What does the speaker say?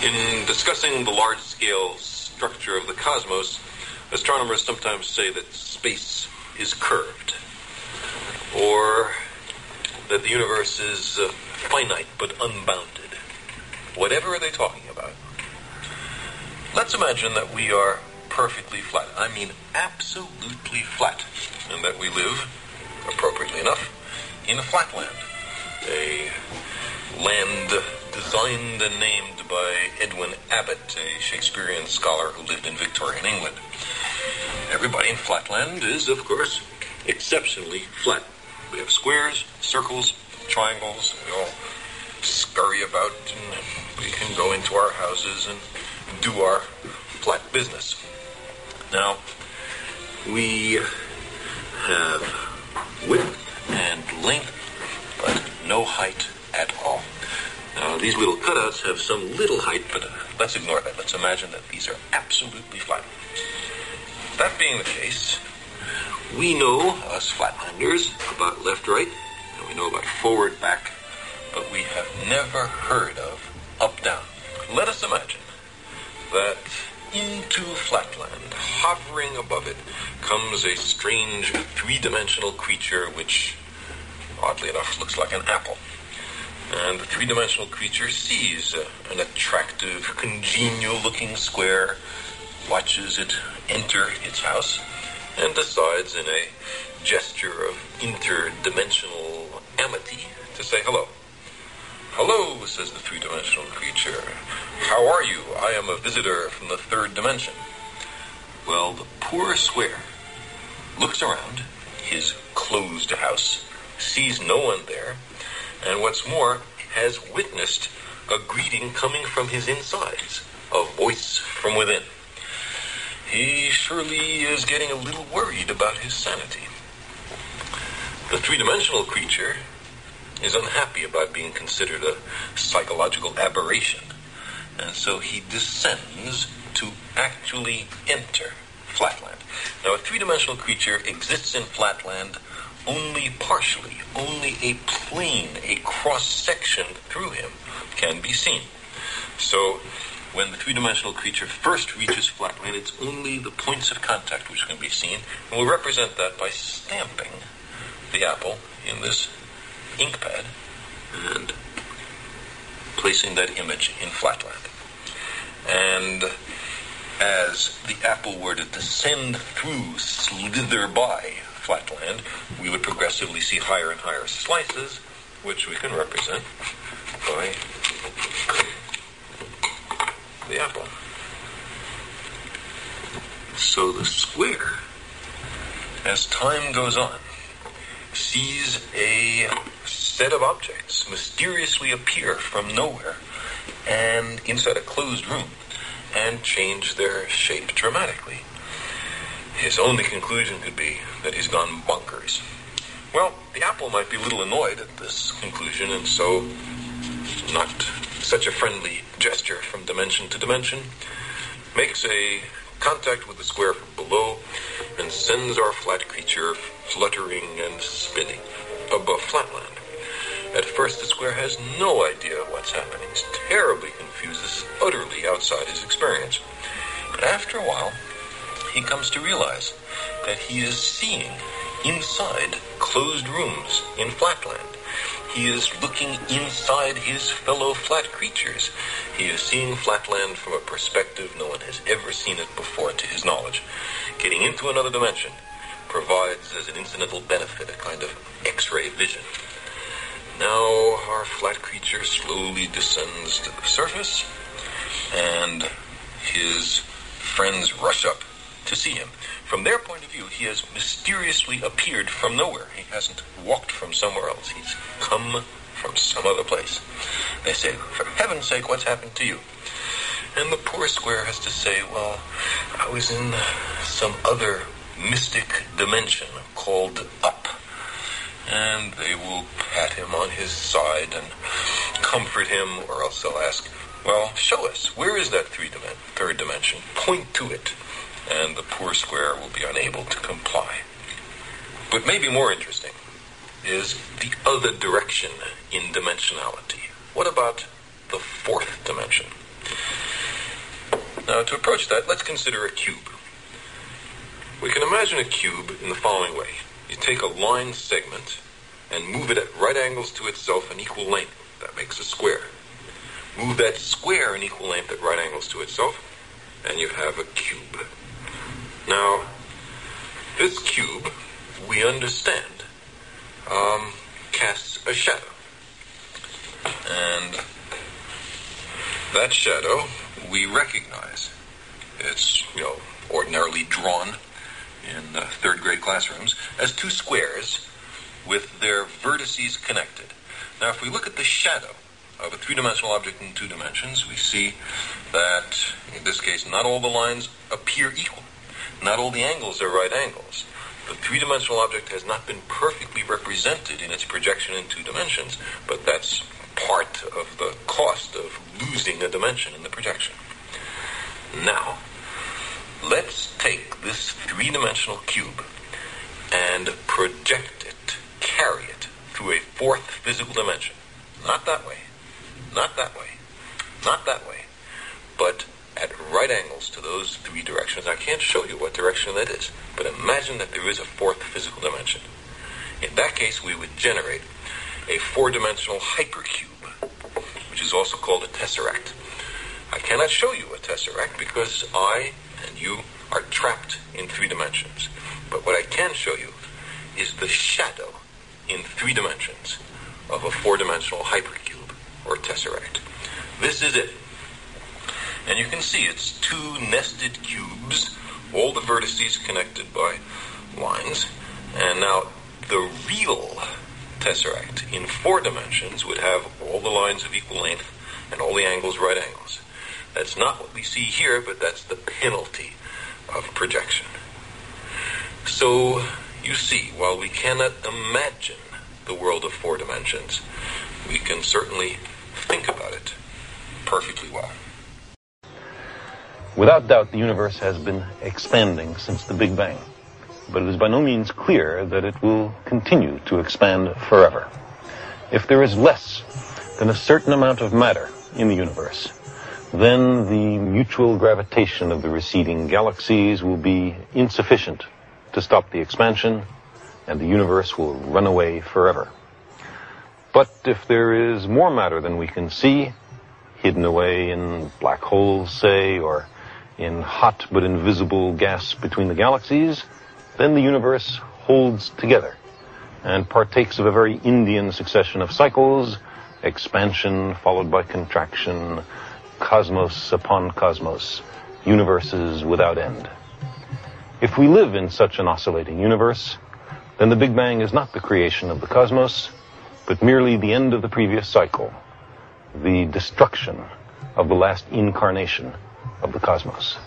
In discussing the large-scale structure of the cosmos, astronomers sometimes say that space is curved, or that the universe is finite but unbounded. Whatever are they talking about? Let's imagine that we are perfectly flat. I mean absolutely flat. And that we live, appropriately enough, in a flatland. A land designed and named by Edwin Abbott, a Shakespearean scholar who lived in Victorian England. Everybody in flatland is, of course, exceptionally flat. We have squares, circles, triangles. We all scurry about, and we can go into our houses and do our flat business. Now, we have width and length, but no height at all. Now, these little cutouts have some little height, but let's ignore that. Let's imagine that these are absolutely flat. That being the case, we know, us flatlanders, about left-right, and we know about forward-back, but we have never heard of up-down. Let us imagine that into flatland, hovering above it, comes a strange three-dimensional creature which, oddly enough, looks like an apple. And the three-dimensional creature sees an attractive, congenial-looking square, watches it enter its house, and decides in a gesture of interdimensional amity to say hello. "Hello," says the three-dimensional creature. "How are you? I am a visitor from the third dimension." Well, the poor square looks around his closed house, sees no one there, and what's more, has witnessed a greeting coming from his insides, a voice from within. He surely is getting a little worried about his sanity. The three-dimensional creature is unhappy about being considered a psychological aberration, and so he descends to actually enter flatland. Now, a three-dimensional creature exists in flatland only partially. Only a plane, a cross-section through him can be seen. So, when the three-dimensional creature first reaches flatland, it's only the points of contact which can be seen, and we'll represent that by stamping the apple in this ink pad and placing that image in flatland. And as the apple were to descend through, slither by flatland, we would progressively see higher and higher slices, which we can represent by the apple. So the square, as time goes on, sees a set of objects mysteriously appear from nowhere and inside a closed room and change their shape dramatically. His only conclusion could be that he's gone bonkers. Well, the apple might be a little annoyed at this conclusion, and so, not such a friendly gesture from dimension to dimension, makes a contact with the square from below and sends our flat creature fluttering and spinning above flatland. At first, the square has no idea what's happening. He's terribly confused. This is utterly outside his experience. But after a while, he comes to realize that he is seeing inside closed rooms in flatland. He is looking inside his fellow flat creatures. He is seeing flatland from a perspective no one has ever seen it before, to his knowledge. Getting into another dimension provides as an incidental benefit a kind of X-ray vision. Now our flat creature slowly descends to the surface, and his friends rush up to see him. From their point of view, he has mysteriously appeared from nowhere. He hasn't walked from somewhere else. He's come from some other place. They say, "For heaven's sake, what's happened to you?" And the poor square has to say, "Well, I was in some other mystic dimension called up." And they will pat him on his side and comfort him, or else they'll ask, "Well, show us. Where is that third dimension? Point to it." And the poor square will be unable to comply. But maybe more interesting is the other direction in dimensionality. What about the fourth dimension? Now, to approach that, let's consider a cube. We can imagine a cube in the following way. You take a line segment and move it at right angles to itself and equal length. That makes a square. Move that square in equal length at right angles to itself, and you have a cube. Now, this cube, we understand, casts a shadow. And that shadow we recognize. It's, ordinarily drawn in third grade classrooms as two squares with their vertices connected. Now, if we look at the shadow of a three-dimensional object in two dimensions, we see that, in this case, not all the lines appear equal. Not all the angles are right angles. The three-dimensional object has not been perfectly represented in its projection in two dimensions, but that's part of the cost of losing a dimension in the projection. Now, let's take this three-dimensional cube and project it, carry it, through a fourth physical dimension. Not that way, not that way, not that way, but at right angles to those three directions. I can't show you what direction that is, but imagine that there is a fourth physical dimension. In that case, we would generate a four-dimensional hypercube, which is also called a tesseract. I cannot show you a tesseract because I and you are trapped in three dimensions. But what I can show you is the shadow in three dimensions of a four-dimensional hypercube or tesseract. This is it. And you can see it's two nested cubes, all the vertices connected by lines. And now the real tesseract in four dimensions would have all the lines of equal length and all the angles right angles. That's not what we see here, but that's the penalty of projection. So, you see, while we cannot imagine the world of four dimensions, we can certainly think about it perfectly well. Without doubt, the universe has been expanding since the Big Bang, but it is by no means clear that it will continue to expand forever. If there is less than a certain amount of matter in the universe, then the mutual gravitation of the receding galaxies will be insufficient to stop the expansion, and the universe will run away forever. But if there is more matter than we can see, hidden away in black holes, say, or in hot but invisible gas between the galaxies, then the universe holds together and partakes of a very Indian succession of cycles, expansion followed by contraction, cosmos upon cosmos, universes without end. If we live in such an oscillating universe, then the Big Bang is not the creation of the cosmos, but merely the end of the previous cycle, the destruction of the last incarnation of the cosmos.